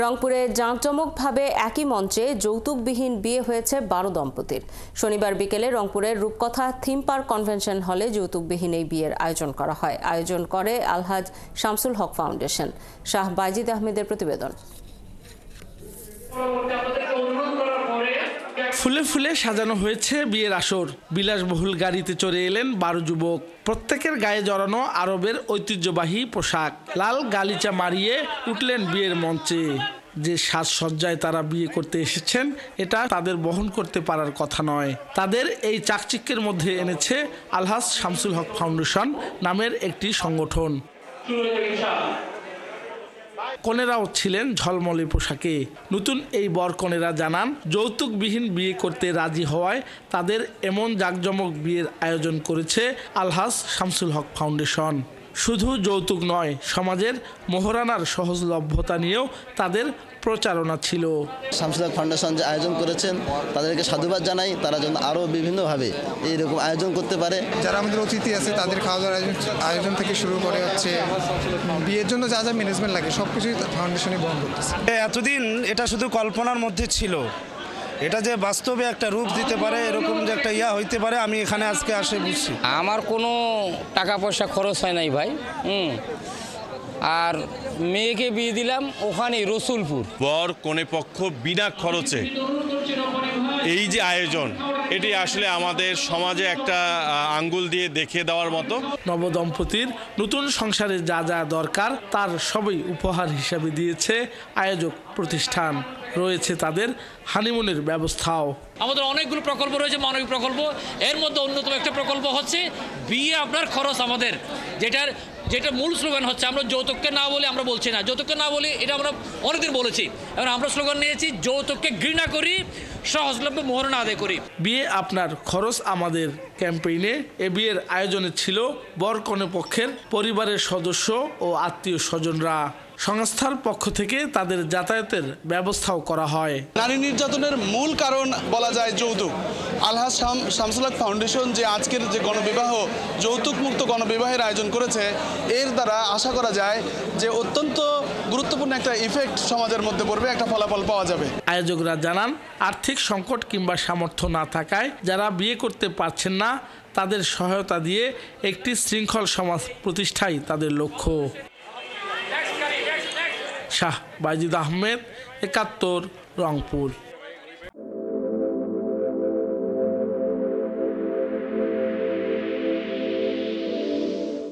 রংপুরে জাঁকজমকভাবে একই মঞ্চে যৌতুকবিহীন বিয়ে হয়েছে ১২ দম্পতির। শনিবার বিকেলে রংপুরের রূপকথা থিম পার্ক কনভেনশন হলে যৌতুকবিহীন এই বিয়ের আয়োজন করা হয়। আয়োজন করে আলহাজ শামসুল হক ফাউন্ডেশন। শাহ বাইজিদ আহমেদের প্রতিবেদন। ফুলে ফুলে সাজানো হয়েছে বিয়ের আসর। বিলাসবহুল গাড়িতে চড়ে এলেন 12 যুবক। প্রত্যেকের গায়ে জড়ানো আরবের ঐতিহ্যবাহী পোশাক। লাল গালিচা মারিয়ে উঠলেন বিয়ের মঞ্চে। যে সাজসজ্জায় তারা বিয়ে করতে এসেছেন এটা তাদের বহন করতে পারার কথা নয়। তাদের এই চাকচিক্যের মধ্যে এনেছে আলহাজ শামসুল হক ফাউন্ডেশন নামের একটি সংগঠন। কনেরাও ছিলেন ঝলমলে পোশাকে। নতুন এই বর কনেরা জানান, যৌতুকবিহীন বিয়ে করতে রাজি হওয়ায় তাদের এমন জাঁকজমক বিয়ের আয়োজন করেছে আলহাজ শামসুল হক ফাউন্ডেশন। শুধু যৌতুক নয়, সমাজের মোহরানার সহজলভ্যতা নিয়েও তাদের প্রচারণা ছিল। শামসুল হক ফাউন্ডেশন যে আয়োজন করেছেন তাদেরকে সাধুবাদ জানাই। তারা যেন আরও বিভিন্নভাবে এইরকম আয়োজন করতে পারে। যারা আমাদের অতিথি আছে তাদের খাওয়া দাওয়ার আয়োজন থেকে শুরু করে হচ্ছে বিয়ের জন্য যা যা ম্যানেজমেন্ট লাগে সব কিছুই ফাউন্ডেশনই বহন করতেছে। এতদিন এটা শুধু কল্পনার মধ্যে ছিল, এটা যে বাস্তবে একটা রূপ দিতে পারে, এরকম যে একটা হইতে পারে, আমি এখানে আজকে আসে বুঝছি। আমার কোনো টাকা পয়সা খরচ হয় নাই ভাই। আর মেয়েকে বিয়ে দিলাম ওখানে রসুলপুর। বর কনে পক্ষ বিনা খরচে এই যে আয়োজন, এটি আসলে আমাদের সমাজে একটা আঙ্গুল দিয়ে দেখিয়ে দেওয়ার মতো। নবদম্পতির নতুন সংসারে যা যা দরকার তার সবই উপহার হিসাবে দিয়েছে আয়োজক প্রতিষ্ঠান। রয়েছে তাদের হানিমুনের ব্যবস্থাও। আমাদের অনেকগুলো প্রকল্প রয়েছে, মানবিক প্রকল্প। এর মধ্যে অন্যতম একটা প্রকল্প হচ্ছে বিয়ে আপনার খরচ আমাদের, যেটা মূল স্লোগান হচ্ছে আমরা যৌতুককে না বলে আমরা বলছি না, যৌতুককে না বলি এটা আমরা অনেকদিন বলেছি। এবার আমরা স্লোগান নিয়েছি যৌতুককে ঘৃণা করি, সহজলভ্য মোহরানা আদায় করি। বিয়ে আপনার খরচ আমাদের ক্যাম্পেইনে এ বিয়ের আয়োজনে ছিল বর কনে পক্ষের পরিবারের সদস্য ও আত্মীয় স্বজনরা। সংস্থার পক্ষ থেকে তাদের যাতায়াতের ব্যবস্থাও করা হয়। নারী নির্যাতনের মূল কারণ বলা যায় যৌতুক। আলহাজ শামসুল হক ফাউন্ডেশন যে আজকের যে গণবিবাহ, যৌতুক মুক্ত গণবিবাহের আয়োজন করেছে, এর দ্বারা আশা করা যায় যে অত্যন্ত গুরুত্বপূর্ণ একটা ইফেক্ট সমাজের মধ্যে পড়বে, একটা ফলাফল পাওয়া যাবে। আয়োজকরা জানান, আর্থিক সংকট কিংবা সামর্থ্য না থাকায় যারা বিয়ে করতে পারছেন না তাদের সহায়তা দিয়ে একটি শৃঙ্খল সমাজ প্রতিষ্ঠাই তাদের লক্ষ্য। শাহ বাইজিদ আহমেদ, ৭১, রংপুর।